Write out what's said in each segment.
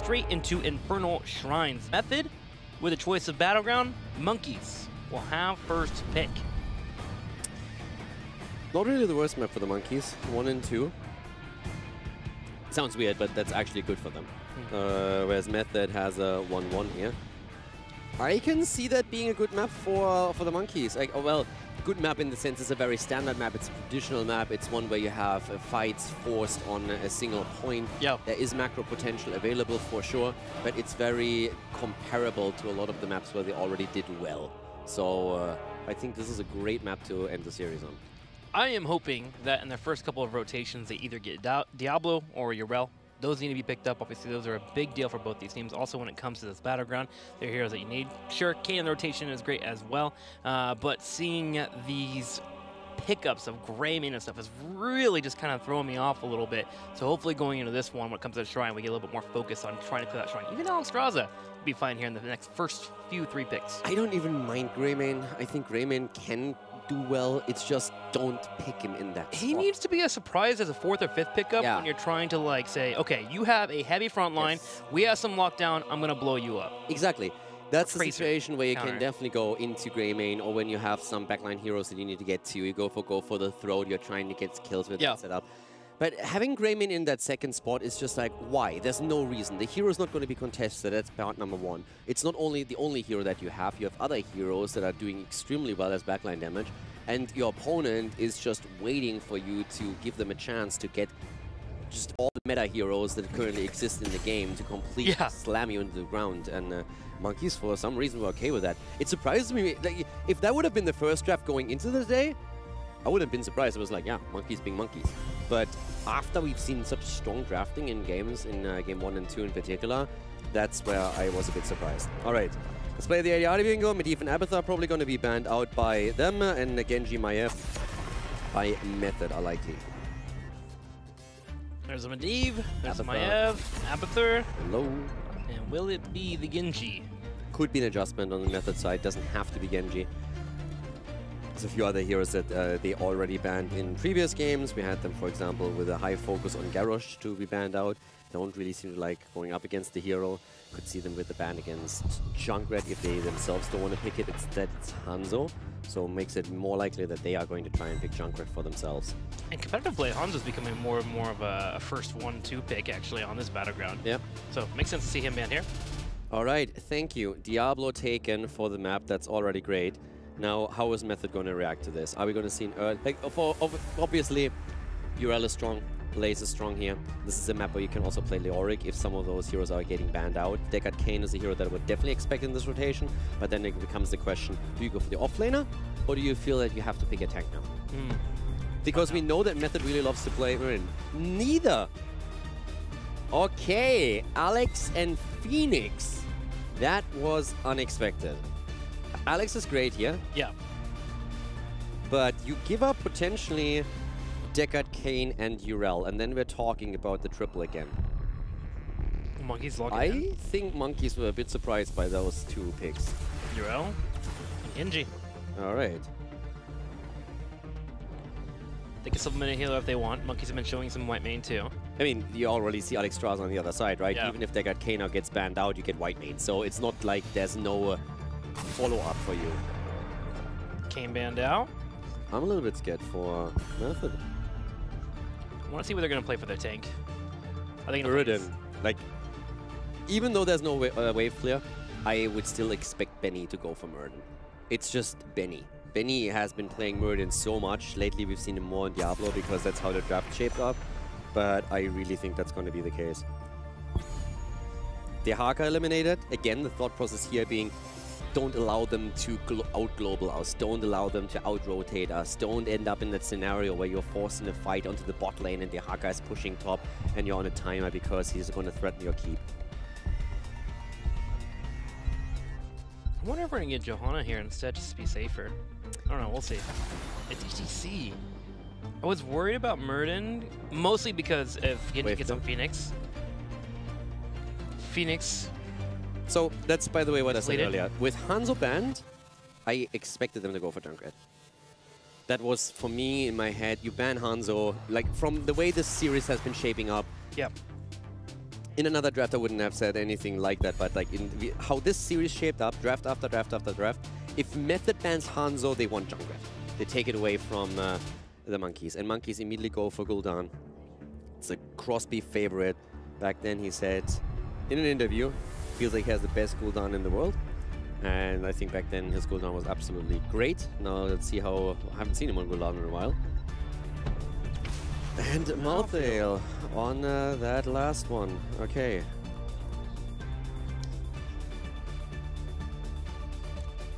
straight into Infernal Shrines. Method, with a choice of Battleground, Monkeys will have first pick. Not really the worst map for the Monkeys, 1 and 2. Sounds weird, but that's actually good for them. Whereas Method has a 1-1 here. I can see that being a good map for the Monkeys. Like, oh, well, good map in the sense it's a very standard map. It's a traditional map. It's one where you have fights forced on a single point. Yeah. There is macro potential available for sure, but it's very comparable to a lot of the maps where they already did well. So I think this is a great map to end the series on. I am hoping that in their first couple of rotations, they either get Diablo or Urel. Those need to be picked up. Obviously, those are a big deal for both these teams. Also, when it comes to this Battleground, they're heroes that you need. Sure, Kayn in the rotation is great as well, but seeing these pickups of Greymane and stuff is really just kind of throwing me off a little bit. So hopefully going into this one, when it comes to the Shrine, we get a little bit more focus on trying to clear that Shrine. Even Alexstrasza will be fine here in the next first few 3 picks. I don't even mind Greymane. I think Greymane can do well. It's just don't pick him in that He spot. needs to be a surprise as a 4th or 5th pickup when you're trying to like say, okay, you have a heavy front line, we have some lockdown, I'm going to blow you up. Exactly. That's the Tracer situation where you counter. can definitely go into Greymane, or when you have some backline heroes that you need to get to, you go for the throat, you're trying to get kills with that setup. But having Greymane in that second spot is just like, why? There's no reason. The hero's not going to be contested. That's part number 1. It's not only the only hero that you have other heroes that are doing extremely well as backline damage, and your opponent is just waiting for you to give them a chance to get just all the meta heroes that currently exist in the game to completely slam you into the ground. And Monkeys, for some reason, were okay with that. It surprised me. Like, if that would have been the first draft going into the day, I would have been surprised. It was like, yeah, Monkeys being Monkeys. But after we've seen such strong drafting in games, in game 1 and 2 in particular, that's where I was a bit surprised. All right, let's play the ADR bingo. Medivh and Abathur probably going to be banned out by them, and Genji Maiev by Method are likely. There's a Medivh, there's a Abathur. Maiev, Abathur, Hello. and will it be the Genji? Could be an adjustment on the Method side, doesn't have to be Genji. There's a few other heroes that they already banned in previous games. We had them, for example, with a high focus on Garrosh to be banned out. Don't really seem to like going up against the hero. Could see them with the ban against Junkrat if they themselves don't want to pick it. Instead, it's Hanzo. So it makes it more likely that they are going to try and pick Junkrat for themselves. And competitive play, Hanzo's becoming more and more of a first 1-2 pick, actually, on this Battleground. Yep. So it makes sense to see him banned here. All right, thank you. Diablo taken for the map. That's already great. Now, how is Method going to react to this? Are we going to see an early... Like, obviously, Urel is strong. Blaze is strong here. This is a map where you can also play Leoric if some of those heroes are getting banned out. Deckard Cain is a hero that I would definitely expect in this rotation, but then it becomes the question, do you go for the offlaner, or do you feel that you have to pick a tank now? Because we know that Method really loves to play Marin. Neither! Okay, Alex and Phoenix. That was unexpected. Alex is great here. Yeah. But you give up potentially Deckard, Cain, and Urel, and then we're talking about the triple again. Monkeys logging I in. think Monkeys were a bit surprised by those 2 picks. Urel and Genji. All right. They can supplement a healer if they want. Monkeys have been showing some white main too. I mean, you already see Alexstrasza on the other side, right? Yeah. Even if Deckard Cain now gets banned out, you get white main. So it's not like there's no follow-up for you. Kayn banned out. I'm a little bit scared for Method. I want to see what they're going to play for their tank. I think Muradin. Like, even though there's no wave clear, I would still expect Benny to go for Muradin. It's just Benny. Benny has been playing Muradin so much. Lately, we've seen him more in Diablo because that's how the draft shaped up. But I really think that's going to be the case. Dehaka eliminated. Again, the thought process here being, don't allow them to out-global us. Don't allow them to out-rotate us. Don't end up in that scenario where you're forced in a fight onto the bot lane and Dehaka is pushing top and you're on a timer because he's going to threaten your keep. I wonder if we're going to get Johanna here instead just to be safer. I don't know, we'll see. It's HGC. I was worried about Muradin, mostly because if Genji gets on Phoenix. Phoenix. So that's, by the way, what I said Slated. earlier. With Hanzo banned, I expected them to go for Junkrat. That was, for me, in my head, you ban Hanzo, like, from the way this series has been shaping up. Yeah. In another draft, I wouldn't have said anything like that, but like in how this series shaped up, draft after draft after draft, if Method bans Hanzo, they want Junkrat. They take it away from the Monkeys, and Monkeys immediately go for Gul'dan. It's a Crosby favorite. Back then, he said in an interview, feels like he has the best Gul'dan in the world. And I think back then his Gul'dan was absolutely great. Now let's see how... I haven't seen him on Gul'dan in a while. And Malthael on that last one. Okay.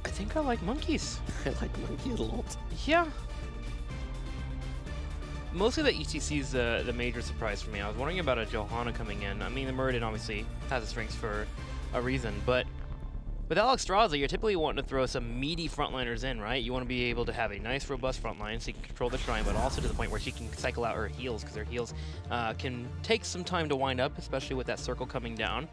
I think I like Monkeys. I like Monkeys a lot. Yeah. Mostly the HGC is the major surprise for me. I was wondering about a Johanna coming in. I mean, the Muradin obviously has its strengths for a reason, but with Alexstrasza, you're typically wanting to throw some meaty frontliners in, right? You want to be able to have a nice, robust frontline so you can control the shrine, but also to the point where she can cycle out her heals, because her heals can take some time to wind up, especially with that circle coming down.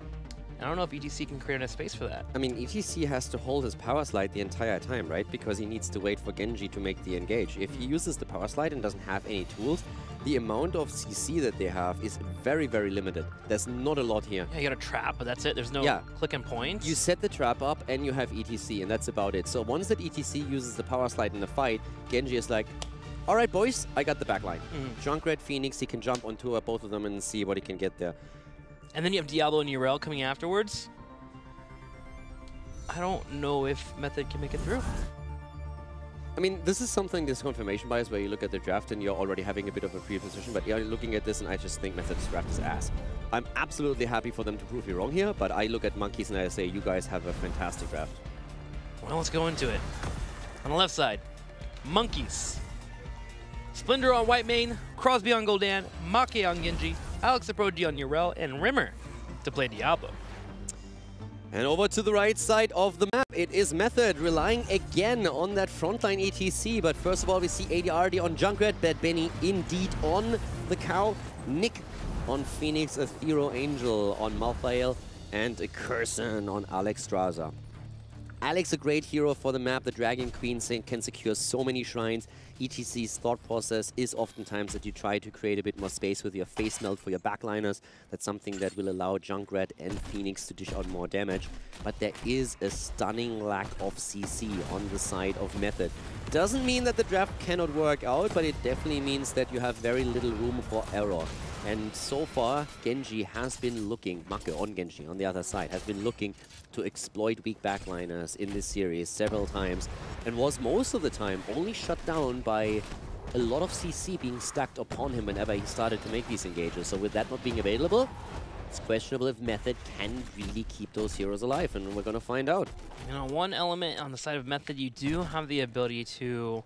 I don't know if ETC can create enough space for that. I mean, ETC has to hold his power slide the entire time, right? Because he needs to wait for Genji to make the engage. If he uses the power slide and doesn't have any tools, the amount of CC that they have is very, very limited. There's not a lot here. Yeah, you got a trap, but that's it. There's no click and point. You set the trap up and you have ETC, and that's about it. So once that ETC uses the power slide in the fight, Genji is like, all right, boys, I got the backline. Junkrat, Phoenix, he can jump onto both of them and see what he can get there. And then you have Diablo and Urel coming afterwards. I don't know if Method can make it through. I mean, this is something, this confirmation bias, where you look at the draft and you're already having a bit of a pre-position, but you're looking at this and I just think Method's draft is ass. I'm absolutely happy for them to prove me wrong here, but I look at Monkeys and I say, you guys have a fantastic draft. Well, let's go into it. On the left side, Monkeys. Splendor on Whitemane, Crosby on Gul'dan, Make on Genji, Alex Aprodi on Urel, and Rimmer to play Diablo. And over to the right side of the map, it is Method relying again on that frontline ETC. But first of all, we see ADRD on Junkrat, Bad Benny indeed on the cow, Nick on Phoenix, Athero Angel on Malthael, and a Curson on Alexstrasza. Alex, a great hero for the map. The Dragon Queen can secure so many shrines. ETC's thought process is oftentimes that you try to create a bit more space with your face melt for your backliners. That's something that will allow Junkrat and Phoenix to dish out more damage. But there is a stunning lack of CC on the side of Method. Doesn't mean that the draft cannot work out, but it definitely means that you have very little room for error. And so far, Genji has been looking, Make on Genji on the other side, has been looking to exploit weak backliners in this series several times, and was most of the time only shut down by a lot of CC being stacked upon him whenever he started to make these engages. So with that not being available, it's questionable if Method can really keep those heroes alive, and we're going to find out. You know, one element on the side of Method, you do have the ability to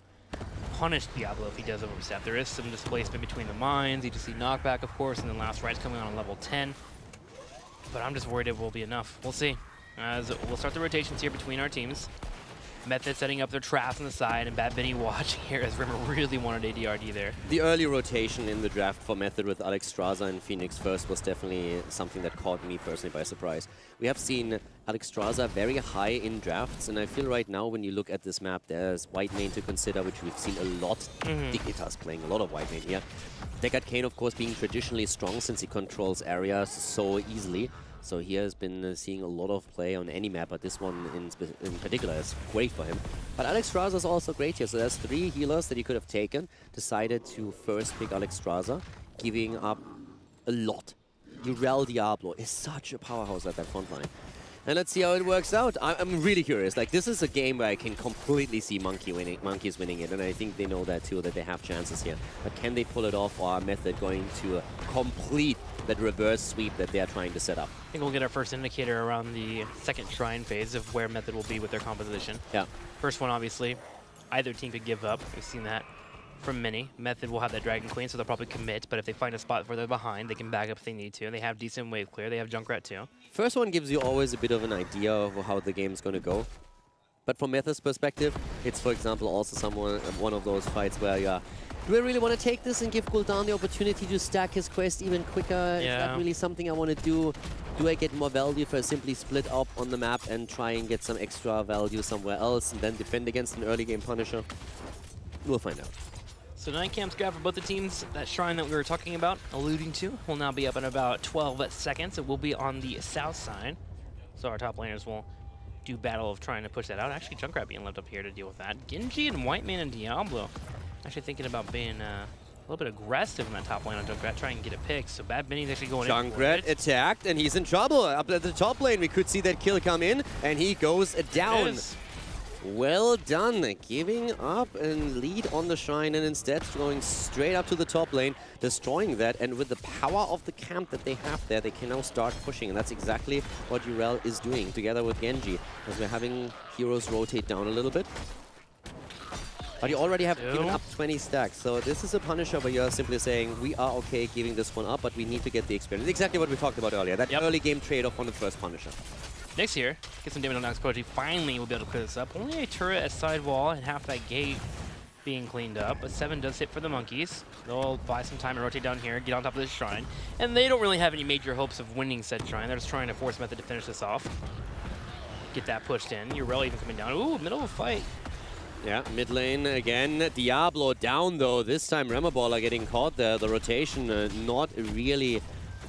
punish Diablo if he does overstep. There is some displacement between the mines. You just see knockback, of course, and then last right's coming on level 10. But I'm just worried it will be enough. We'll see. As we'll start the rotations here between our teams. Method setting up their traps on the side, and Bad Benny watching here as Rimmer really wanted ADRD there. The early rotation in the draft for Method with Alexstrasza and Phoenix first was definitely something that caught me personally by surprise. We have seen Alexstrasza very high in drafts, and I feel right now when you look at this map, there's Whitemane to consider, which we've seen a lot. Dignitas playing a lot of Whitemane here. Deckard Cain, of course, being traditionally strong since he controls areas so easily. So he has been seeing a lot of play on any map, but this one in particular is great for him. But Alexstrasza is also great here, so there's 3 healers that he could have taken. Decided to first pick Alexstrasza, giving up a lot. Urel Diablo is such a powerhouse at that front line. And let's see how it works out. I'm really curious. Like, this is a game where I can completely see Monkeys winning it, and I think they know that too, that they have chances here. But can they pull it off, or are Method going to complete that reverse sweep that they are trying to set up? I think we'll get our first indicator around the second shrine phase of where Method will be with their composition. Yeah. First one, obviously, either team could give up. We've seen that from many. Method will have that Dragon Queen, so they'll probably commit, but if they find a spot further behind, they can back up if they need to. They have decent wave clear. They have Junkrat too. First one gives you always a bit of an idea of how the game's going to go. But from Method's perspective, it's, for example, also one of those fights where do I really want to take this and give Gul'dan the opportunity to stack his quest even quicker? Is that really something I want to do? Do I get more value if I simply split up on the map and try and get some extra value somewhere else and then defend against an early game Punisher? We'll find out. So 9 camps grab for both the teams. That shrine that we were talking about, alluding to, will now be up in about 12 seconds. It will be on the south side. So our top laners will do battle of trying to push that out. Actually, Junkrat being left up here to deal with that. Genji and Whiteman and Diablo actually thinking about being a little bit aggressive in that top lane on Junkrat, trying to get a pick. So Bad Benny's actually going in. Junkrat attacked, and he's in trouble. Up at the top lane, we could see that kill come in, and he goes down. Well done, giving up and lead on the shrine, and instead going straight up to the top lane, destroying that. And with the power of the camp that they have there, they can now start pushing, and that's exactly what Urel is doing together with Genji, as we're having heroes rotate down a little bit. But you already have given up 20 stacks, so this is a Punisher where you're simply saying, we are okay giving this one up, but we need to get the experience. Exactly what we talked about earlier, that early game trade-off on the first Punisher. Next here, get some damage on Nox Prodigy. Finally, we'll be able to clear this up. Only a turret, a side wall, and half that gate being cleaned up. But 7 does hit for the monkeys. They'll buy some time and rotate down here, get on top of this shrine. And they don't really have any major hopes of winning said shrine. They're just trying to force Method to finish this off. Get that pushed in. Urel even coming down. Ooh, middle of a fight. Yeah, mid lane again. Diablo down though. This time Remaballer getting caught there. The rotation not really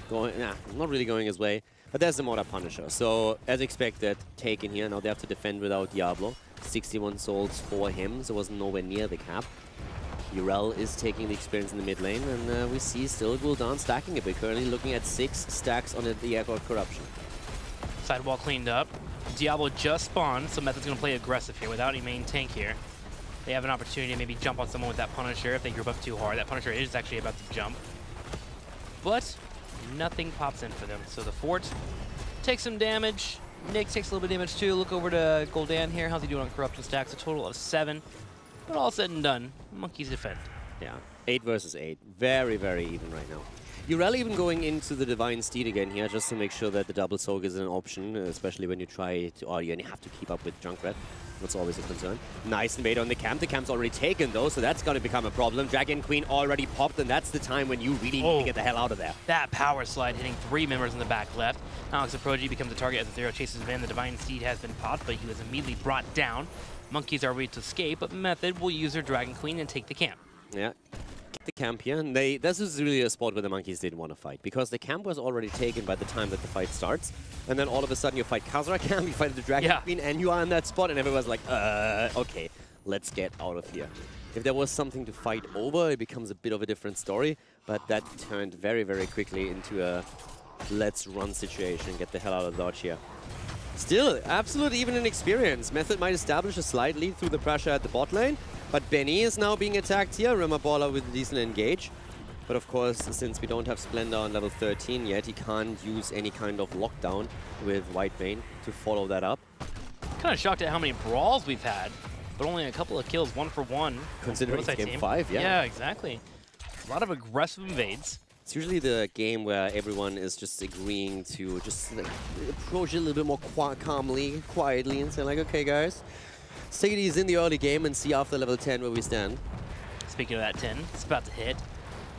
going his way. But there's the Mortar Punisher. So as expected, taken here. Now they have to defend without Diablo. 61 souls for him, so was nowhere near the cap. Urel is taking the experience in the mid lane, and we see still Gul'dan stacking a bit. Currently looking at 6 stacks on the Air God Corruption. Sidewall cleaned up. Diablo just spawned, so Method's going to play aggressive here without any main tank here. They have an opportunity to maybe jump on someone with that Punisher if they group up too hard. That Punisher is actually about to jump. But nothing pops in for them. So the fort takes some damage. Nick takes a little bit of damage too. Look over to Gul'dan here. How's he doing on corruption stacks? A total of 7. But all said and done, monkeys defend. Yeah, 8 versus 8. Very, very even right now. Urel even going into the Divine Steed again here, just to make sure that the double soak is an option, especially when you try to, or you have to keep up with Junkrat. That's always a concern. Nice invade on the camp. The camp's already taken though, so that's going to become a problem. Dragon Queen already popped, and that's the time when you really need to get the hell out of there. That power slide hitting 3 members in the back left. Alex Prodigy becomes a target as the Zero chases him in. The Divine Steed has been popped, but he was immediately brought down. Monkeys are ready to escape, but Method will use their Dragon Queen and take the camp. Yeah. The camp here, and this is really a spot where the monkeys didn't want to fight, because the camp was already taken by the time that the fight starts, and then all of a sudden you fight Khazra camp, you fight the Dragon Queen, and you are in that spot, and everyone's like, okay, let's get out of here. If there was something to fight over, it becomes a bit of a different story, but that turned very, very quickly into a let's run situation, get the hell out of dodge here. Still, absolute even in experience. Method might establish a slight lead through the pressure at the bot lane, but Benny is now being attacked here. Remaballer with a decent engage. But of course, since we don't have Splendor on level 13 yet, he can't use any kind of lockdown with Whitebane to follow that up. Kind of shocked at how many brawls we've had, but only a couple of kills, 1 for 1. Considering it's game 5, yeah. Yeah, exactly. A lot of aggressive invades. It's usually the game where everyone is just agreeing to just like, approach it a little bit more calmly, quietly, and say like, okay guys, let's take it easy in the early game and see after level 10 where we stand. Speaking of that 10, it's about to hit.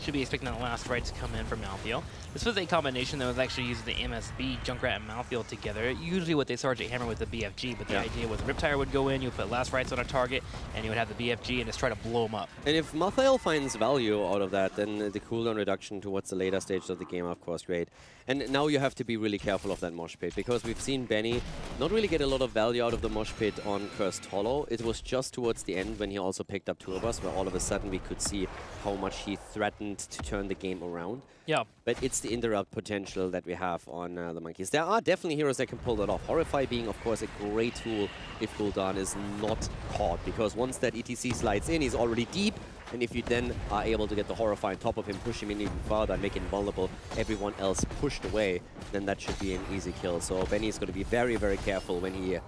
Should be expecting that last fight to come in from Malthael. This was a combination that was actually using the MSB, Junkrat, and Malthael together. Usually what they Sergeant Hammer with the BFG, but the idea was Riptire would go in, you would put last rights on a target, and you would have the BFG and just try to blow them up. And if Malthael finds value out of that, then the cooldown reduction towards the later stages of the game are of course great. And now you have to be really careful of that mosh pit, because we've seen Benny not really get a lot of value out of the mosh pit on Cursed Hollow. It was just towards the end when he also picked up 2 of us, where all of a sudden we could see how much he threatened to turn the game around. Yeah. But it's the interrupt potential that we have on the monkeys. There are definitely heroes that can pull that off. Horrify being, of course, a great tool if Gul'dan is not caught, because once that ETC slides in, he's already deep. And if you then are able to get the Horrify on top of him, push him in even farther and make him vulnerable, everyone else pushed away, then that should be an easy kill. So Benny is going to be very, very careful when he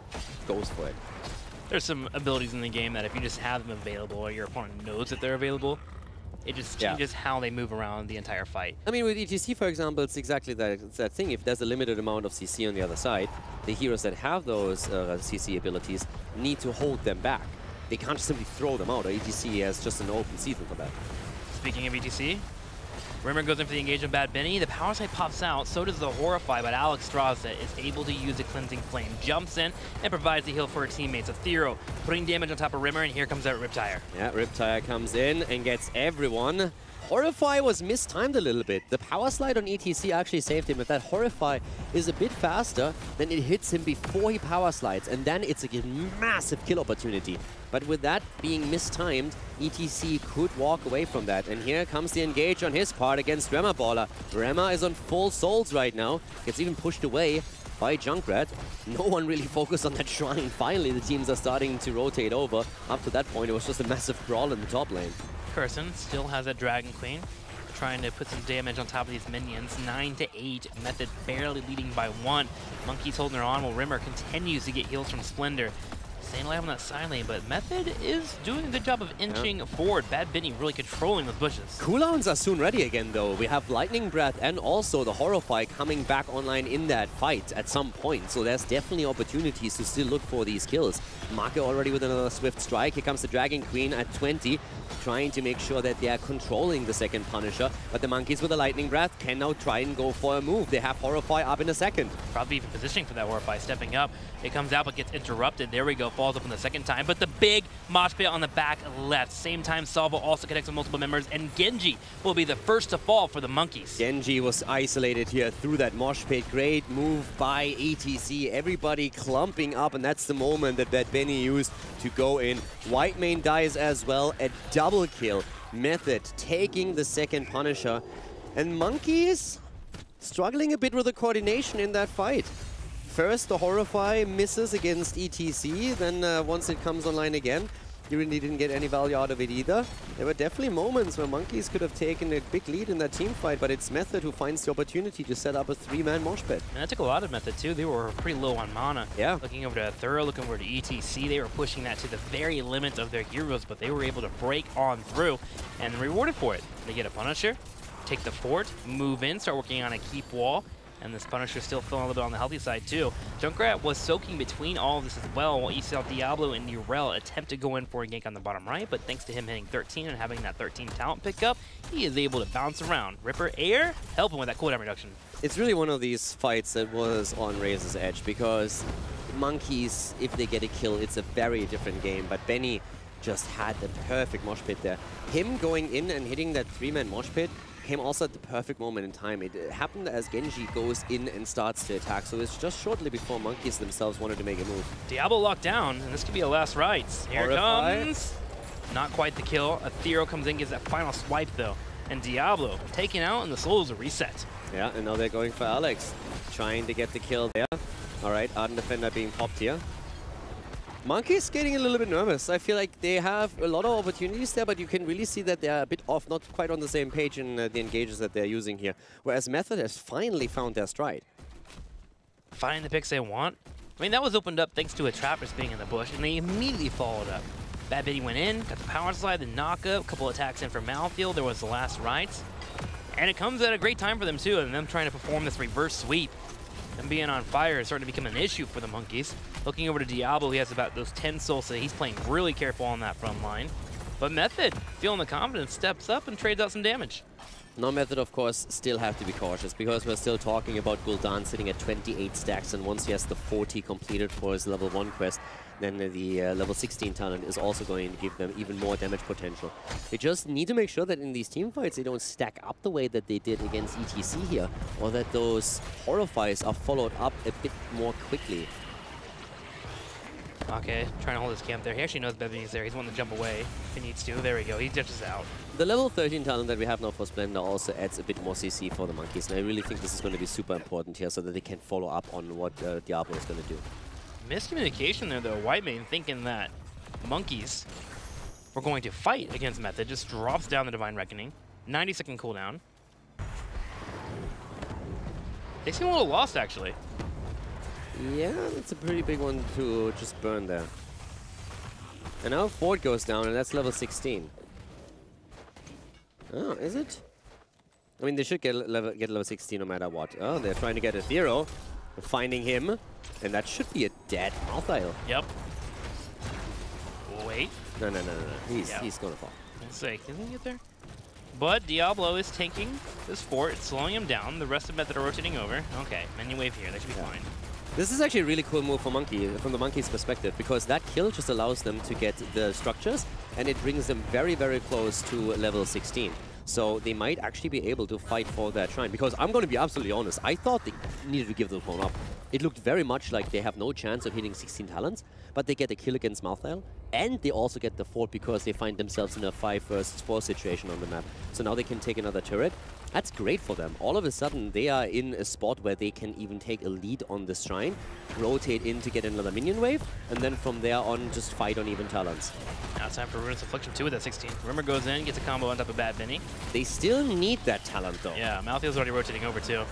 goes for it. There's some abilities in the game that if you just have them available or your opponent knows that they're available, it just changes how they move around the entire fight. I mean, with ETC, for example, it's exactly that thing. If there's a limited amount of CC on the other side, the heroes that have those CC abilities need to hold them back. They can't simply throw them out, or ETC has just an open season for that. Speaking of ETC, Rimmer goes in for the engagement, Bad Benny. The power side pops out, so does the Horrify, but Alex Straza is able to use the Cleansing Flame. Jumps in and provides the heal for her teammates. Athero putting damage on top of Rimmer, and here comes that Riptire. Yeah, Riptire comes in and gets everyone. Horrify was mistimed a little bit. The power slide on ETC actually saved him, but that Horrify is a bit faster, then it hits him before he power slides, and then it's a massive kill opportunity. But with that being mistimed, ETC could walk away from that. And here comes the engage on his part against Rema Baller. Rema is on full souls right now, gets even pushed away by Junkrat. No one really focused on that shrine. Finally, the teams are starting to rotate over. Up to that point, it was just a massive brawl in the top lane. Carson still has that Dragon Queen, trying to put some damage on top of these minions. 9-8, Method barely leading by 1. Monkey's holding her on while Rimmer continues to get heals from Splendor. Staying alive on that side lane, but Method is doing a good job of inching forward. Bad Benny really controlling those bushes. Cooldowns are soon ready again, though. We have Lightning Breath and also the Horrify coming back online in that fight at some point. So there's definitely opportunities to still look for these kills. Marke already with another Swift Strike. Here comes the Dragon Queen at 20, trying to make sure that they are controlling the second Punisher. But the Monkeys with the Lightning Breath can now try and go for a move. They have Horrify up in a second. Probably even positioning for that Horrify, stepping up. It comes out but gets interrupted. There we go, falls up on the second time. But the big mosh pit on the back left. Same time, Salvo also connects with multiple members, and Genji will be the first to fall for the Monkeys. Genji was isolated here through that mosh pit. Great move by ETC. Everybody clumping up, and that's the moment that Bad Benny used to go in. Whitemane dies as well. A double kill. Method taking the second Punisher. And Monkeys struggling a bit with the coordination in that fight. First, the Horrify misses against ETC, then once it comes online again, you really didn't get any value out of it either. There were definitely moments where Monkeys could have taken a big lead in that team fight, but it's Method who finds the opportunity to set up a 3-man mosh pit. And that took a lot of Method too. They were pretty low on mana. Yeah. Looking over to Thorough, looking over to ETC, they were pushing that to the very limit of their heroes, but they were able to break on through and rewarded for it. They get a Punisher, take the fort, move in, start working on a keep wall. And this Punisher still feeling a little bit on the healthy side too. Junkrat was soaking between all of this as well, while you saw Diablo and Nurel attempt to go in for a gank on the bottom right, but thanks to him hitting 13 and having that 13 talent pickup, he is able to bounce around. Ripper Air helping with that cooldown reduction. It's really one of these fights that was on Razor's edge, because Monkeys, if they get a kill, it's a very different game, but Benny just had the perfect mosh pit there. Him going in and hitting that 3-man mosh pit came also at the perfect moment in time. It happened as Genji goes in and starts to attack, so it's just shortly before Monkeys themselves wanted to make a move. Diablo locked down, and this could be a last rites. Here it comes. Not quite the kill. Athero comes in, gives that final swipe though. And Diablo taken out, and the souls are reset. Yeah, and now they're going for Alex, trying to get the kill there. All right, Ardent Defender being popped here. Monkeys getting a little bit nervous. I feel like they have a lot of opportunities there, but you can really see that they're a bit off, not quite on the same page in the engages that they're using here. Whereas Method has finally found their stride. Finding the picks they want. I mean, that was opened up thanks to a Trappers being in the bush, and they immediately followed up. Bad Benny went in, got the power slide, the knockup, a couple attacks in from Malfield. There was the last rites. And it comes at a great time for them too, and them trying to perform this reverse sweep. Them being on fire is starting to become an issue for the Monkeys. Looking over to Diablo, he has about those 10 souls, so he's playing really careful on that front line. But Method, feeling the confidence, steps up and trades out some damage. Now Method, of course, still have to be cautious, because we're still talking about Gul'dan sitting at 28 stacks, and once he has the 40 completed for his level 1 quest, then the level 16 talent is also going to give them even more damage potential. They just need to make sure that in these team fights they don't stack up the way that they did against ETC here, or that those Horrifies are followed up a bit more quickly. Okay, trying to hold his camp there. He actually knows Bevin's there. He's wanting to jump away if he needs to. There we go. He ditches out. The level 13 talent that we have now for Splendor also adds a bit more CC for the Monkeys, and I really think this is going to be super important here so that they can follow up on what Diablo is going to do. Miscommunication there, though. Whitemane thinking that Monkeys were going to fight against Method. Just drops down the Divine Reckoning. 90-second cooldown. They seem a little lost, actually. Yeah, that's a pretty big one to just burn there. And now Ford goes down, and that's level 16. Oh, is it? I mean, they should get level 16 no matter what. Oh, they're trying to get Athero, finding him, and that should be a dead Malthael. Yep. Wait. No. He's gonna fall. Let's see. Can he get there? But Diablo is tanking this fort, it's slowing him down. The rest of Method are rotating over. Okay, menu wave here, that should be fine. This is actually a really cool move for Monkey, from the Monkey's perspective, because that kill just allows them to get the structures, and it brings them very, very close to level 16. So they might actually be able to fight for that shrine, because I'm going to be absolutely honest, I thought they needed to give this one up. It looked very much like they have no chance of hitting 16 talents, but they get a kill against Malthael, and they also get the fort because they find themselves in a 5 versus 4 situation on the map. So now they can take another turret. That's great for them. All of a sudden, they are in a spot where they can even take a lead on the shrine, rotate in to get another minion wave, and then from there on, just fight on even talents. Now it's time for Ruinous Affliction 2 with that 16. Rimmer goes in, gets a combo on top of Bad Benny. They still need that talent, though. Yeah, Malthael's already rotating over, too.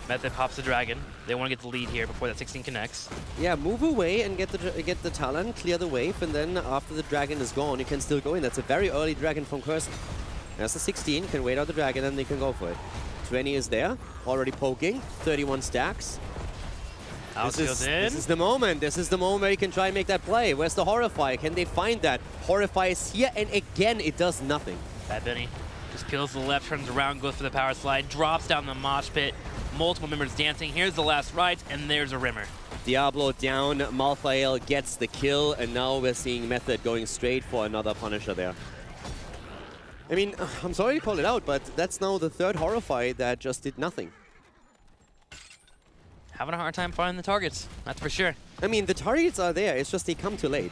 Method pops the dragon. They want to get the lead here before that 16 connects. Yeah, move away and get the talent, clear the wave, and then after the dragon is gone, you can still go in. That's a very early dragon from Curse. There's the 16, can wait out the dragon, and they can go for it. 20 is there, already poking, 31 stacks. Alex goes in. This is the moment. This is the moment where you can try and make that play. Where's the Horrify? Can they find that? Horrify is here, and again, it does nothing. Bad Benny just peels to the left, turns around, goes for the power slide, drops down the mosh pit. Multiple members dancing. Here's the last right, and there's a Rimmer. Diablo down, Malthael gets the kill, and now we're seeing Method going straight for another Punisher there. I mean, I'm sorry to call it out, but that's now the third Horrify that just did nothing. Having a hard time finding the targets, that's for sure. I mean, the targets are there, it's just they come too late.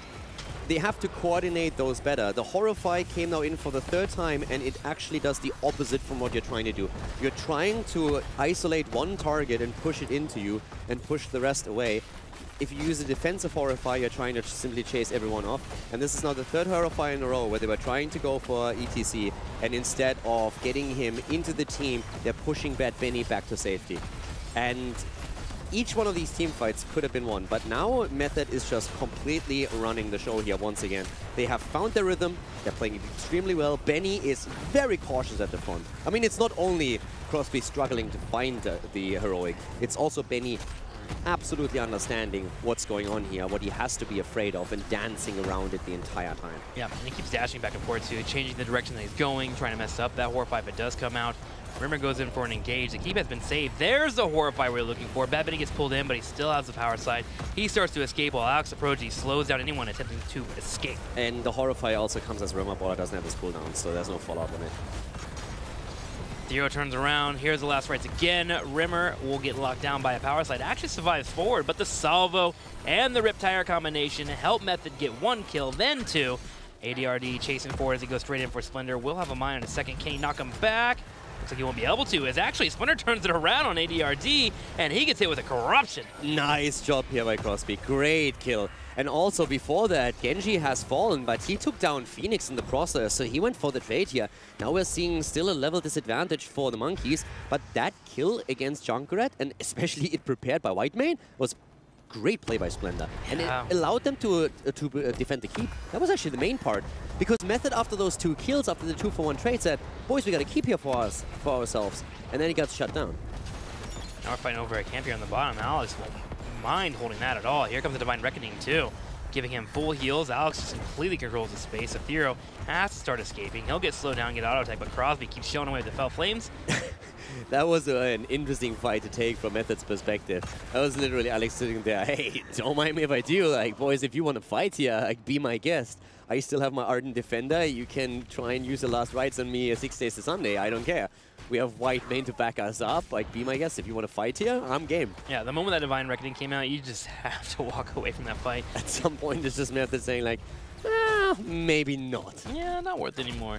They have to coordinate those better. The Horrify came now in for the third time, and it actually does the opposite from what you're trying to do. You're trying to isolate one target and push it into you, and push the rest away. If you use a defensive Horrify, you're trying to simply chase everyone off. And this is now the third Horrify in a row where they were trying to go for ETC, and instead of getting him into the team, they're pushing Bad Benny back to safety. And each one of these team fights could have been won, but now Method is just completely running the show here once again. They have found their rhythm, they're playing extremely well. Benny is very cautious at the front. I mean, it's not only Crosby struggling to find the heroic, it's also Benny absolutely understanding what's going on here, what he has to be afraid of, and dancing around it the entire time. Yeah, and he keeps dashing back and forth too, changing the direction that he's going, trying to mess up that Horrify if it does come out. Rimmer goes in for an engage. The keep has been saved. There's the Horrify we're looking for. Bad Benny gets pulled in, but he still has the power side. He starts to escape while Alex approaches. He slows down anyone attempting to escape. And the Horrify also comes as Rimmer Baller doesn't have his cooldown, so there's no fallout on it. Theo turns around. Here's the last rights again. Rimmer will get locked down by a power slide. Actually survives forward, but the salvo and the Rip Tire combination help Method get one kill, then two. ADRD chasing forward as he goes straight in for Splendor. Will have a mine in a second. Can he knock him back? Looks like he won't be able to, as actually Splinter turns it around on ADRD, and he gets hit with a corruption. Nice job here by Crosby. Great kill. And also before that, Genji has fallen, but he took down Phoenix in the process, so he went for the trade here. Now we're seeing still a level disadvantage for the Monkeys, but that kill against Junkrat, and especially it prepared by Whitemane, was great play by Splendor. And it allowed them to defend the keep. That was actually the main part. Because Method, after those two kills, after the 2-for-1 trade, said, boys, we got to keep here for ourselves. And then he got shut down. Now we're fighting over a camp here on the bottom. Alex won't mind holding that at all. Here comes the Divine Reckoning, too. Giving him full heals. Alex just completely controls the space. Ethereal has to start escaping. He'll get slowed down, get auto-attack, but Crosby keeps showing away with the Fell Flames. That was an interesting fight to take from Method's perspective. That was literally Alex sitting there, hey, don't mind me if I do. Like, boys, if you want to fight here, like, be my guest. I still have my Ardent Defender. You can try and use the last rights on me 6 days to Sunday. I don't care. We have Whitemane to back us up. Like, be my guest. If you want to fight here, I'm game. Yeah, the moment that Divine Reckoning came out, you just have to walk away from that fight. At some point, it's just Method saying, like, maybe not. Yeah, not worth it anymore.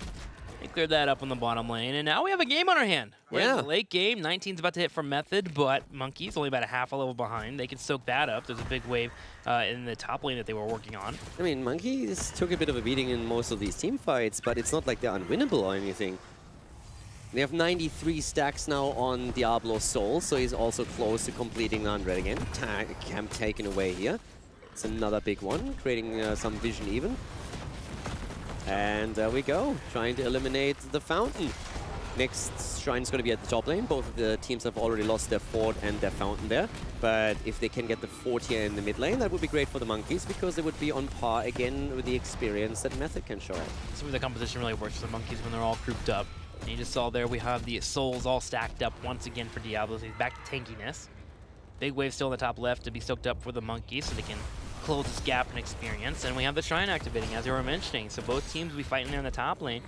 They cleared that up on the bottom lane, and now we have a game on our hand. We're in the late game. 19's about to hit from Method, but Monkey's only about a half a level behind. They can soak that up. There's a big wave in the top lane that they were working on. I mean, Monkeys took a bit of a beating in most of these team fights, but it's not like they're unwinnable or anything. They have 93 stacks now on Diablo's Soul, so he's also close to completing the 100 again. Camp taken away here. It's another big one, creating some vision even. And there we go, trying to eliminate the fountain. Next shrine's going to be at the top lane. Both of the teams have already lost their fort and their fountain there. But if they can get the fort here in the mid lane, that would be great for the Monkeys, because they would be on par again with the experience that Method can show. So the composition really works for the Monkeys when they're all grouped up. And you just saw there we have the souls all stacked up once again for Diablo. So he's back to tankiness. Big wave still in the top left to be soaked up for the monkeys so they can close this gap in experience. And we have the shrine activating, as you were mentioning. So both teams will be fighting there in the top lane.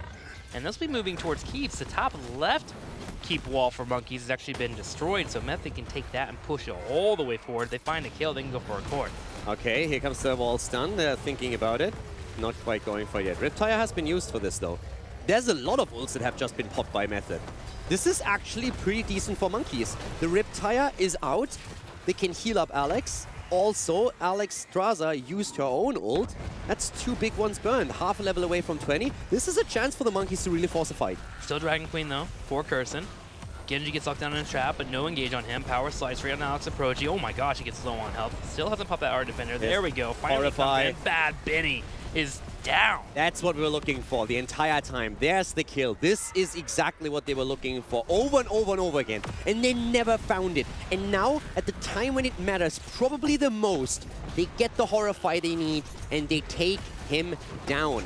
And this will be moving towards keeps. The top left keep wall for monkeys has actually been destroyed. So Method can take that and push it all the way forward. If they find a kill, they can go for a core. Okay, here comes the wall stun. They're thinking about it. Not quite going for it yet. Riptire has been used for this though. There's a lot of ults that have just been popped by Method. This is actually pretty decent for monkeys. The Riptire is out. They can heal up Alex. Also, Alex Straza used her own ult. That's 2 big ones burned, half a level away from 20. This is a chance for the monkeys to really force a fight. Still Dragon Queen though, for Curson. Genji gets locked down in a trap, but no engage on him. Power slice right on Alex approaching. Oh my gosh, he gets low on health. Still hasn't popped that art defender. There we go. Finally comes in. Bad Benny is down. That's what we were looking for the entire time. There's the kill. This is exactly what they were looking for over and over and over again. And they never found it. And now, at the time when it matters, probably the most, they get the Horrify they need and they take him down.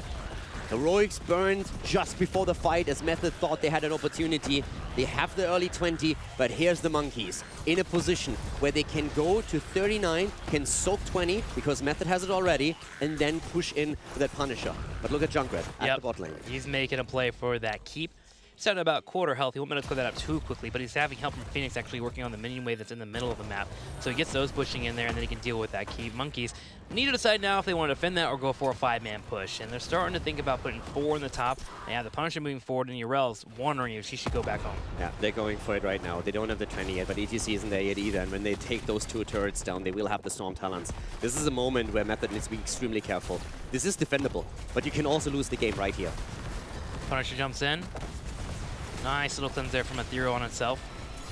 Heroics burned just before the fight as Method thought they had an opportunity. They have the early 20, but here's the monkeys in a position where they can go to 39, can soak 20 because Method has it already, and then push in for that Punisher. But look at Junkrat at the bot lane. He's making a play for that keep. He's at about quarter health. He won't be able to clear that up too quickly, but he's having help from Phoenix actually working on the minion wave that's in the middle of the map. So he gets those pushing in there, and then he can deal with that keep. Monkeys need to decide now if they want to defend that or go for a 5-man push. And they're starting to think about putting 4 in the top. They have the Punisher moving forward, and Urel's wondering if she should go back home. Yeah, they're going for it right now. They don't have the 20 yet, but HGC isn't there yet either. And when they take those 2 turrets down, they will have the Storm Talons. This is a moment where Method needs to be extremely careful. This is defendable, but you can also lose the game right here. Punisher jumps in. Nice little cleanse there from Ethereal on itself.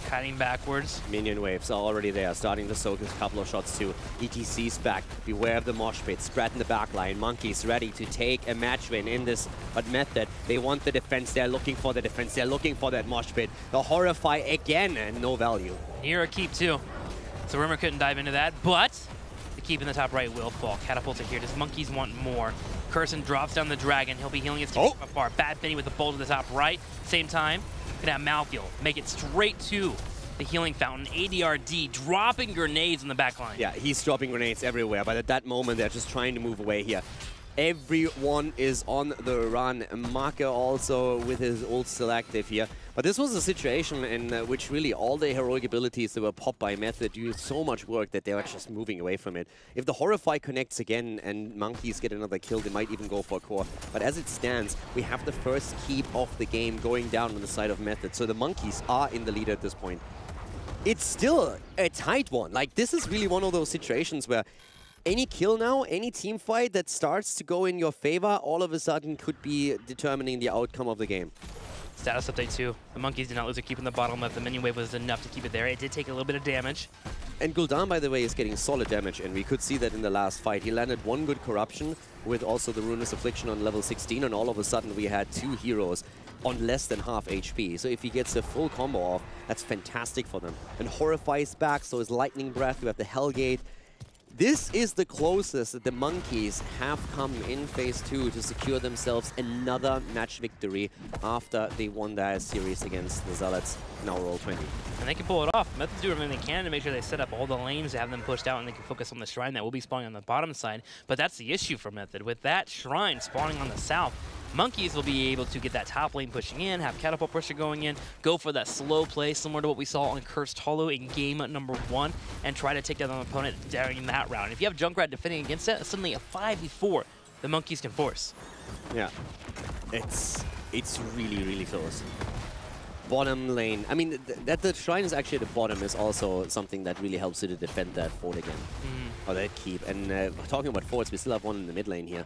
Cutting backwards. Minion waves are already there, starting to soak a couple of shots too. ETC's back. Beware of the mosh pit. Spread in the back line. Monkeys ready to take a match win in this. But Method, they want the defense. They're looking for the defense. They're looking for that mosh pit. The Horrify again and no value. Near a keep too. So Rimmer couldn't dive into that, but the keep in the top right will fall. Catapults are here. Does Monkeys want more? Curson drops down the dragon. He'll be healing his team from afar. Bad Benny with the bolt to the top right. Same time, gonna have Malkiel make it straight to the healing fountain. ADRD dropping grenades in the back line. Yeah, he's dropping grenades everywhere, but at that moment, they're just trying to move away here. Everyone is on the run. Marker also with his ult still active here. But this was a situation in which really all the heroic abilities that were popped by Method do so much work that they were just moving away from it. If the Horrify connects again and monkeys get another kill, they might even go for a core. But as it stands, we have the first keep of the game going down on the side of Method. So the monkeys are in the lead at this point. It's still a tight one. Like, this is really one of those situations where any kill now, any team fight that starts to go in your favor, all of a sudden could be determining the outcome of the game. Status update 2. The monkeys did not lose their keep in the bottom left. The minion wave was enough to keep it there. It did take a little bit of damage. And Gul'dan, by the way, is getting solid damage, and we could see that in the last fight. He landed 1 good corruption with also the Ruinous Affliction on level 16, and all of a sudden we had 2 heroes on less than half HP. So if he gets a full combo off, that's fantastic for them. And Horrify is back, so is Lightning Breath. We have the Hellgate. This is the closest that the monkeys have come in Phase 2 to secure themselves another match victory after they won their series against the Zealots, now roll 20. And they can pull it off. Method's doing everything they can to make sure they set up all the lanes to have them pushed out and they can focus on the shrine that will be spawning on the bottom side. But that's the issue for Method. With that shrine spawning on the south, monkeys will be able to get that top lane pushing in, have catapult pressure going in, go for that slow play similar to what we saw on Cursed Hollow in game number 1, and try to take down an opponent during that round. If you have Junkrat defending against that, suddenly a 5v4 the monkeys can force. Yeah, it's really, really close. Bottom lane, I mean, that the shrine is actually at the bottom is also something that really helps you to defend that fort again, or that keep. And talking about forts, we still have one in the mid lane here.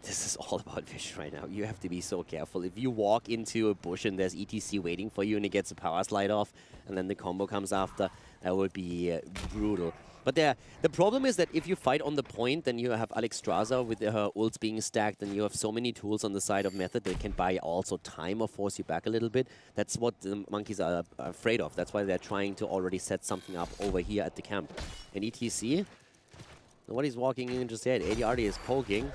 This is all about Vision right now. You have to be so careful. If you walk into a bush and there's ETC waiting for you and it gets a power slide off and then the combo comes after, that would be brutal. But the problem is that if you fight on the point, then you have Alex Straza with her ults being stacked, and you have so many tools on the side of Method that can buy also time or force you back a little bit. That's what the monkeys are afraid of. That's why they're trying to already set something up over here at the camp. And ETC, nobody's walking in just yet. ADRD is poking.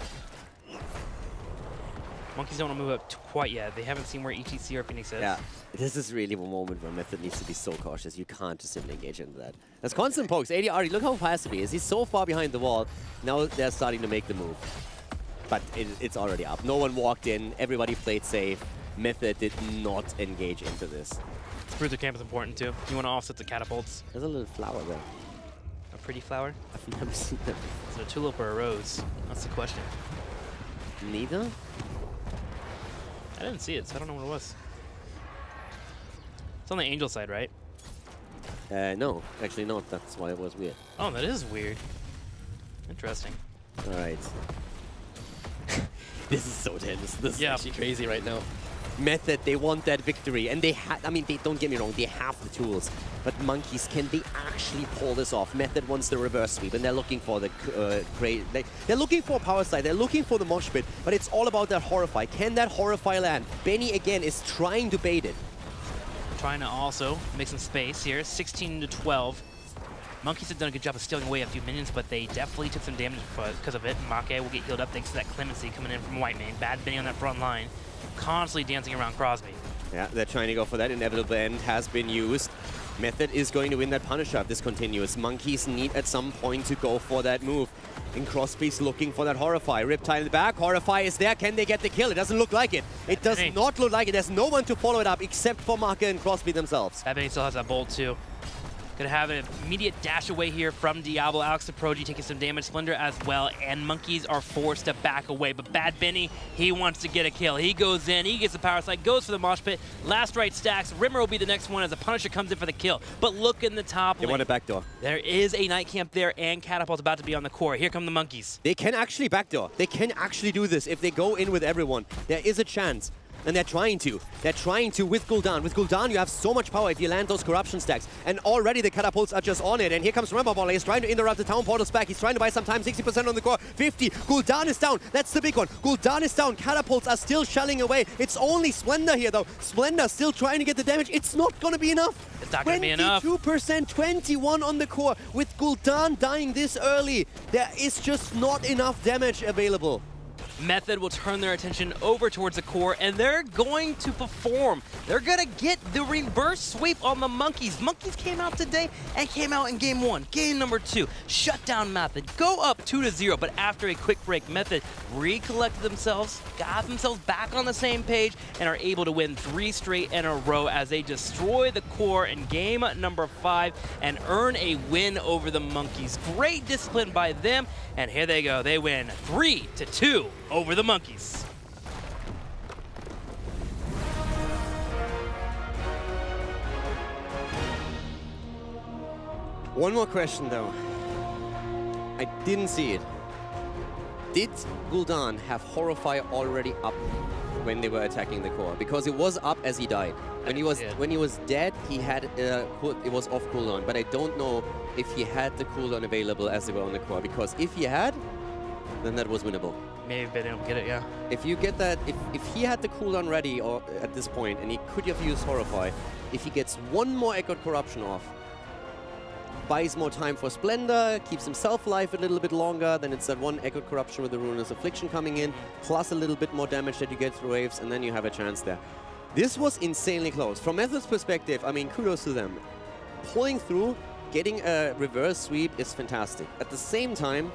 Monkeys don't want to move up quite yet. They haven't seen where HGC or Phoenix is. Yeah, this is really a moment where Method needs to be so cautious. You can't just simply engage into that. That's constant pokes. ADR, look how fast he is. He's so far behind the wall. Now they're starting to make the move. But it's already up. No one walked in. Everybody played safe. Method did not engage into this. Bruiser camp is important too. You want to offset the catapults. There's a little flower there. A pretty flower? I've never seen that. Is it a tulip or a rose? That's the question. Neither? I didn't see it, so I don't know what it was. It's on the angel side, right? No, actually not. That's why it was weird. Oh, that is weird. Interesting. All right. This is so tense. This is actually crazy right now. Method, they want that victory, and they I mean, don't get me wrong, they have the tools, but Monkeys, can they actually pull this off? Method wants the reverse sweep, and they're looking for the they're looking for power slide, they're looking for the mosh pit, but it's all about that Horrify. Can that Horrify land? Benny again is trying to bait it. Trying to also make some space here, 16 to 12. Monkeys have done a good job of stealing away a few minions, but they definitely took some damage because of it. Make will get healed up thanks to that clemency coming in from Whitemane. Bad Benny on that front line, constantly dancing around Crosby. Yeah, they're trying to go for that. Inevitable end has been used. Method is going to win that Punisher if this continues. Monkeys need at some point to go for that move. And Crosby's looking for that Horrify. Riptide in the back. Horrify is there. Can they get the kill? It doesn't look like it. It does not look like it. There's no one to follow it up except for Marke and Crosby themselves. Bad Benny still has that bolt too. Gonna have an immediate dash away here from Diablo. Alex the Proji taking some damage. Splendor as well, and Monkeys are forced to back away. But Bad Benny, he wants to get a kill. He goes in, he gets the power slide, goes for the mosh pit. Last right stacks. Rimmer will be the next one as the Punisher comes in for the kill. But look in the top lane. They want a backdoor. There is a Night Camp there, and Catapult's about to be on the core. Here come the Monkeys. They can actually backdoor. They can actually do this if they go in with everyone. There is a chance. And they're trying to. They're trying to with Gul'dan. With Gul'dan, you have so much power if you land those corruption stacks. And already the catapults are just on it. And here comes Remember, he's trying to interrupt the town portals back. He's trying to buy some time. 60% on the core. 50. Gul'dan is down. That's the big one. Gul'dan is down. Catapults are still shelling away. It's only Splendor here, though. Splendor still trying to get the damage. It's not going to be enough. It's not going to be enough. 22%, 21 on the core. With Gul'dan dying this early, there is just not enough damage available. Method will turn their attention over towards the core, and they're going to perform. They're going to get the reverse sweep on the Monkeys. Monkeys came out today and came out in game 1. Game number 2, shut down Method. Go up 2-0, but after a quick break, Method recollected themselves, got themselves back on the same page, and are able to win 3 straight in a row as they destroy the core in game number 5 and earn a win over the Monkeys. Great discipline by them, and here they go. They win 3-2 over the Monkeys. One more question though. I didn't see it. Did Gul'dan have Horrify already up when they were attacking the core? Because it was up as he died. When he was dead, he had it was off cooldown. But I don't know if he had the cooldown available as they were on the core. Because if he had, then that was winnable. Maybe they didn't get it, yeah. If you get that, if he had the cooldown ready or at this point, and he could have used Horrify, if he gets one more Echoed Corruption off, buys more time for Splendor, keeps himself alive a little bit longer, then it's that one Echoed Corruption with the Ruinous Affliction coming in, plus a little bit more damage that you get through waves, and then you have a chance there. This was insanely close. From Method's perspective, I mean, kudos to them. Pulling through, getting a reverse sweep is fantastic. At the same time,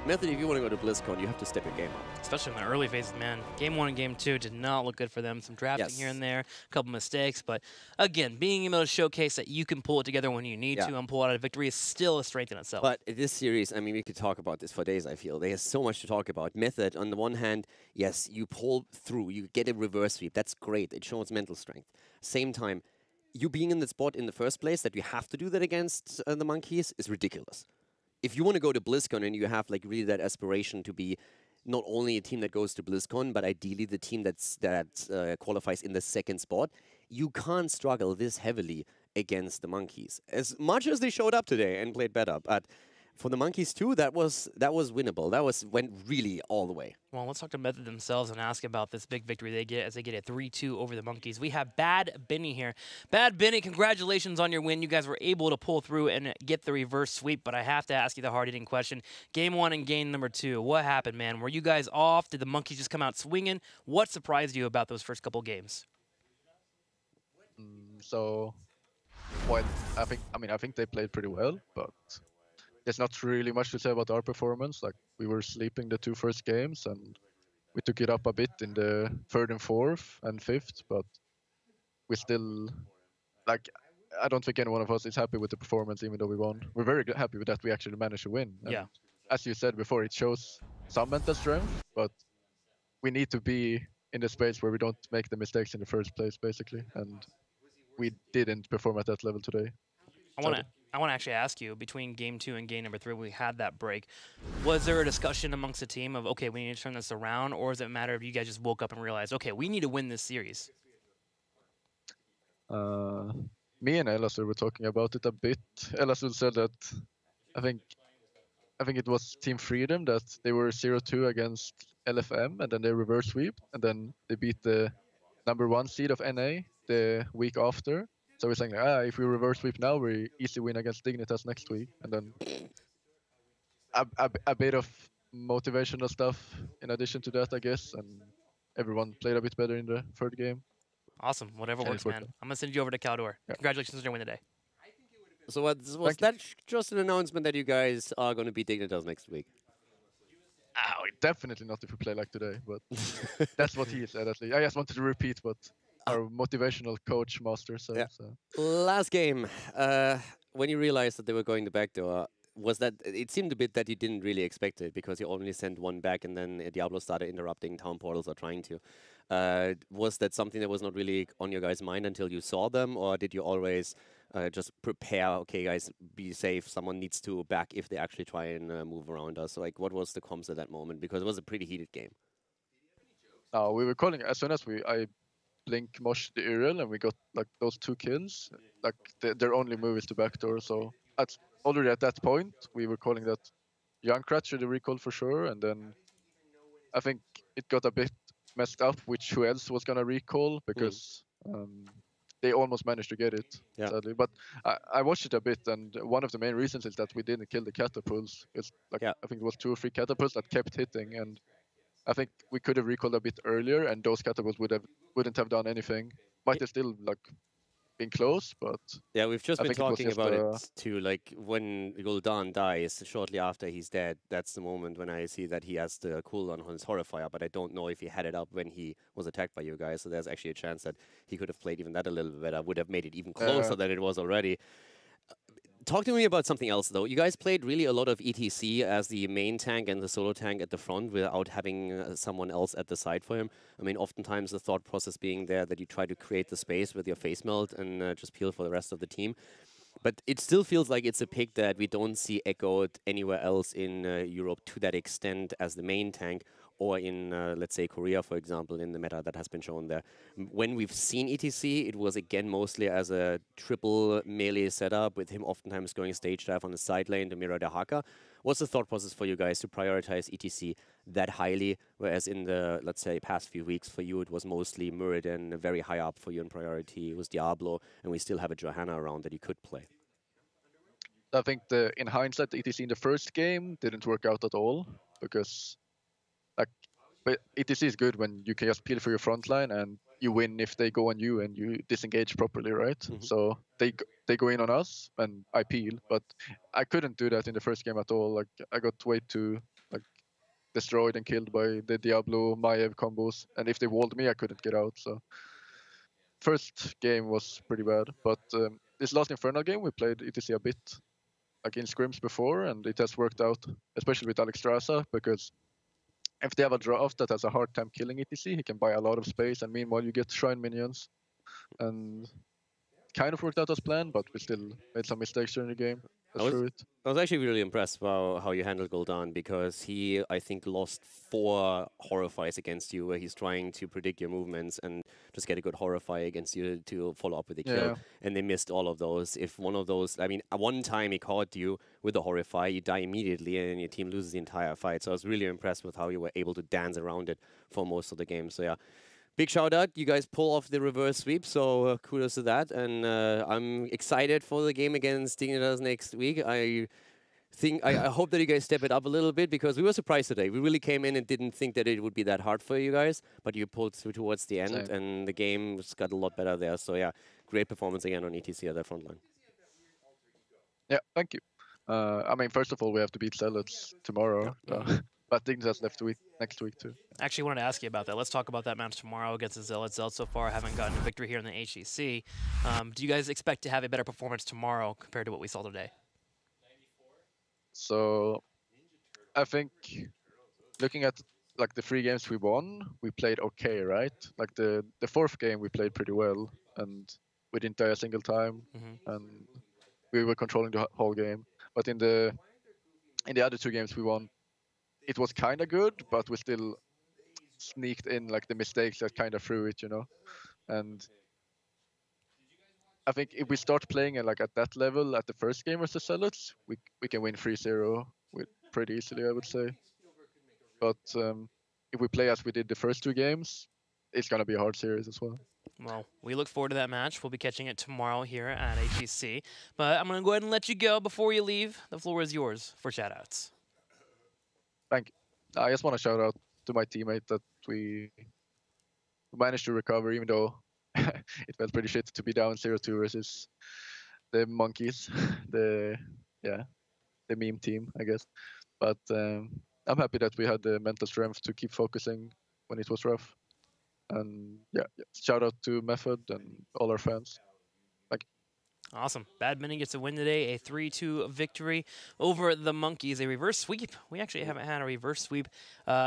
Method, if you want to go to BlizzCon, you have to step your game up. Especially in the early phases, man. Game 1 and Game 2 did not look good for them. Some drafting here and there, a couple mistakes. But again, being able to showcase that you can pull it together when you need to and pull out a victory is still a strength in itself. But this series, I mean, we could talk about this for days, I feel. There's so much to talk about. Method, on the one hand, yes, you pull through, you get a reverse sweep. That's great. It shows mental strength. Same time, you being in the spot in the first place, that you have to do that against the Monkeys, is ridiculous. If you want to go to BlizzCon and you have like really that aspiration to be not only a team that goes to BlizzCon, but ideally the team that qualifies in the second spot, you can't struggle this heavily against the Monkeys. As much as they showed up today and played better, but For the monkeys too, that was winnable. That went really all the way. Well, let's talk to Method themselves and ask about this big victory they get as they get a 3-2 over the Monkeys. We have Bad Benny here. Bad Benny, congratulations on your win. You guys were able to pull through and get the reverse sweep, but I have to ask you the hard-hitting question. Game 1 and game number 2, what happened, man? Were you guys off? Did the Monkeys just come out swinging? What surprised you about those first couple games? So, well, I think they played pretty well, but there's not really much to say about our performance. Like, we were sleeping the 2 first games, and we took it up a bit in the 3rd and 4th and 5th, but we still, like, I don't think any one of us is happy with the performance, even though we won. We're very happy with that we actually managed to win. And Yeah. as you said before, it shows some mental strength, but we need to be in the space where we don't make the mistakes in the first place, basically. And we didn't perform at that level today. I want to actually ask you, between game 2 and game number 3, we had that break. Was there a discussion amongst the team of, okay, we need to turn this around, or does it matter if you guys just woke up and realized, okay, we need to win this series? Me and Elasul were talking about it a bit. Elasul said that I think it was Team Freedom that they were 0-2 against LFM, and then they reverse sweep, and then they beat the number 1 seed of NA the week after. So we're saying, if we reverse sweep now, we easily win against Dignitas next week, and then a bit of motivational stuff in addition to that, I guess, and everyone played a bit better in the 3rd game. Awesome. Whatever works, man. I'm going to send you over to Caldor. Yeah. Congratulations on your win today. So was that just an announcement that you guys are going to beat Dignitas next week? Oh, definitely not if we play like today, but that's what he said, at least. I just wanted to repeat what our motivational coach master said. Yeah. So. Last game, when you realized that they were going the back door, was that it seemed a bit that you didn't really expect it because you only sent one back and then Diablo started interrupting town portals or trying to. Was that something that was not really on your guys' mind until you saw them, or did you always just prepare, okay guys, be safe, someone needs to back if they actually try and move around us? So, like, what was the comms at that moment? Because it was a pretty heated game. We were calling, as soon as I blink Mosh the Uriel and we got like those 2 kills, like their only move is to backdoor. So already at that point, we were calling that Junkrat should have recalled for sure, and then I think it got a bit messed up which who else was gonna recall because they almost managed to get it, sadly. But I watched it a bit, and one of the main reasons is that we didn't kill the catapults. It's like I think it was 2 or 3 catapults that kept hitting, and I think we could have recalled a bit earlier, and those catapults wouldn't have done anything. Might have still like been close, but yeah, we've just been talking about it too. Like when Gul'dan dies, shortly after he's dead, that's the moment when I see that he has the cooldown on his Horrifier, but I don't know if he had it up when he was attacked by you guys. So there's actually a chance that he could have played even that a little bit better, would have made it even closer than it was already. Talk to me about something else, though. You guys played really a lot of ETC as the main tank and the solo tank at the front without having someone else at the side for him. I mean, oftentimes the thought process being there that you try to create the space with your face melt and just peel for the rest of the team. But it still feels like it's a pick that we don't see echoed anywhere else in Europe to that extent as the main tank, or in, let's say, Korea, for example, in the meta that has been shown there. When we've seen ETC, it was, again, mostly as a triple melee setup, with him oftentimes going stage dive on the side lane to mirror the Haka. What's the thought process for you guys to prioritize ETC that highly, whereas in the, let's say, past few weeks for you, it was mostly Muradin, very high up for you in priority. It was Diablo, and we still have a Johanna around that you could play. I think in hindsight, the ETC in the first game didn't work out at all, because but ETC is good when you can just peel for your front line and you win if they go on you and you disengage properly, right? So they go in on us and I peel, but I couldn't do that in the first game at all. Like, I got way too destroyed and killed by the Diablo Maiev combos, and if they walled me, I couldn't get out. So first game was pretty bad, but this last Infernal game we played ETC a bit, like in scrims before, and it has worked out, especially with Alexstrasza, because if they have a draft that has a hard time killing ETC, he can buy a lot of space, and meanwhile you get shrine minions. And kind of worked out as planned, but we still made some mistakes during the game. through it. I was actually really impressed by how you handled Gul'dan, because he, I think, lost 4 horrifies against you, where he's trying to predict your movements and just get a good horrify against you to follow up with a kill. And they missed all of those. If one of those, I mean, one time he caught you with a horrify, you die immediately and your team loses the entire fight. So I was really impressed with how you were able to dance around it for most of the game. So yeah. Big shout out, you guys pull off the reverse sweep, so kudos to that. And I'm excited for the game against Dignitas next week. I hope that you guys step it up a little bit, because we were surprised today. We really came in and didn't think that it would be that hard for you guys, but you pulled through towards the end, and the game just got a lot better there. So yeah, great performance again on ETC at that front line. Yeah, thank you. I mean, first of all, we have to beat Zealots tomorrow. But Dignitas left next week too. Actually, wanted to ask you about that. Let's talk about that match tomorrow against the Zealots. Zealots so far haven't gotten a victory here in the HGC. Do you guys expect to have a better performance tomorrow compared to what we saw today? So, I think looking at like the 3 games we won, we played okay, right? Like the 4th game we played pretty well, and we didn't die a single time, and we were controlling the whole game. But in the other 2 games we won, it was kind of good, but we still sneaked in like the mistakes that kind of threw it, you know. And I think if we start playing at that level at the first game versus Zealots, we can win 3-0 pretty easily, I would say. But if we play as we did the first 2 games, it's gonna be a hard series as well. Well, we look forward to that match. We'll be catching it tomorrow here at HGC. But I'm gonna go ahead and let you go before you leave. The floor is yours for shoutouts. Thank you. I just want to shout out to my teammate that we managed to recover, even though it felt pretty shit to be down 0-2 versus the monkeys, the meme team, I guess. But I'm happy that we had the mental strength to keep focusing when it was rough. And yeah, shout out to Method and all our fans. Thank you. Awesome. Badminton gets a win today, a 3-2 victory over the Monkeys, a reverse sweep. We actually haven't had a reverse sweep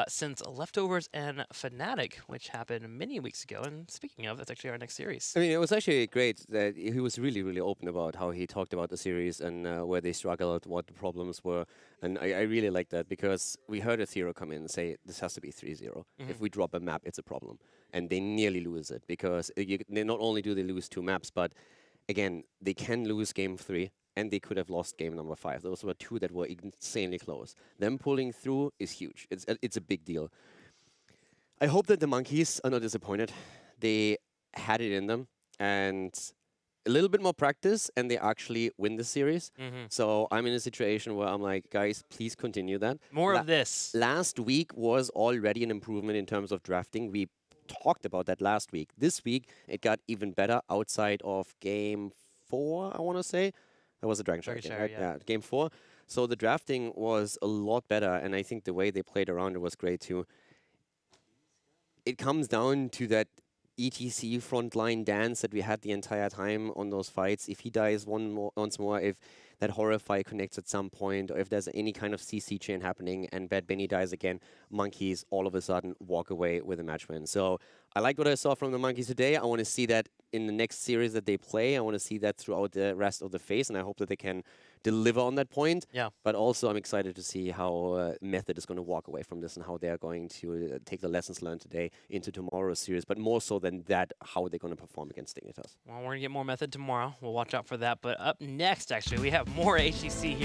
since Leftovers and Fnatic, which happened many weeks ago. And speaking of, that's actually our next series. I mean, it was actually great that he was really, really open about how he talked about the series and where they struggled, what the problems were. And I really like that, because we heard Ethereum come in and say, this has to be 3-0. If we drop a map, it's a problem. And they nearly lose it, because they not only do they lose 2 maps, but again, they can lose game 3, and they could have lost game number 5. Those were 2 that were insanely close. Them pulling through is huge. It's a big deal. I hope that the Monkeys are not disappointed. They had it in them, and a little bit more practice, and they actually win the series. So I'm in a situation where I'm like, guys, please continue that. More of this. Last week was already an improvement in terms of drafting. We talked about that last week. This week, it got even better outside of game 4, I want to say. That was a Dragon Shire game, right? Yeah, game 4. So the drafting was a lot better, and I think the way they played around it was great too. It comes down to that ETC frontline dance that we had the entire time on those fights. If he dies once more, if that Horrify connects at some point, or if there's any kind of CC chain happening and Bad Benny dies again, Monkeys all of a sudden walk away with a match win. So I like what I saw from the Monkeys today. I want to see that in the next series that they play. I want to see that throughout the rest of the phase, and I hope that they can deliver on that point. Yeah. But also I'm excited to see how Method is going to walk away from this and how they're going to take the lessons learned today into tomorrow's series. But more so than that, how they're going to perform against Dignitas. Well, we're going to get more Method tomorrow. We'll watch out for that. But up next, actually, we have more HGC here.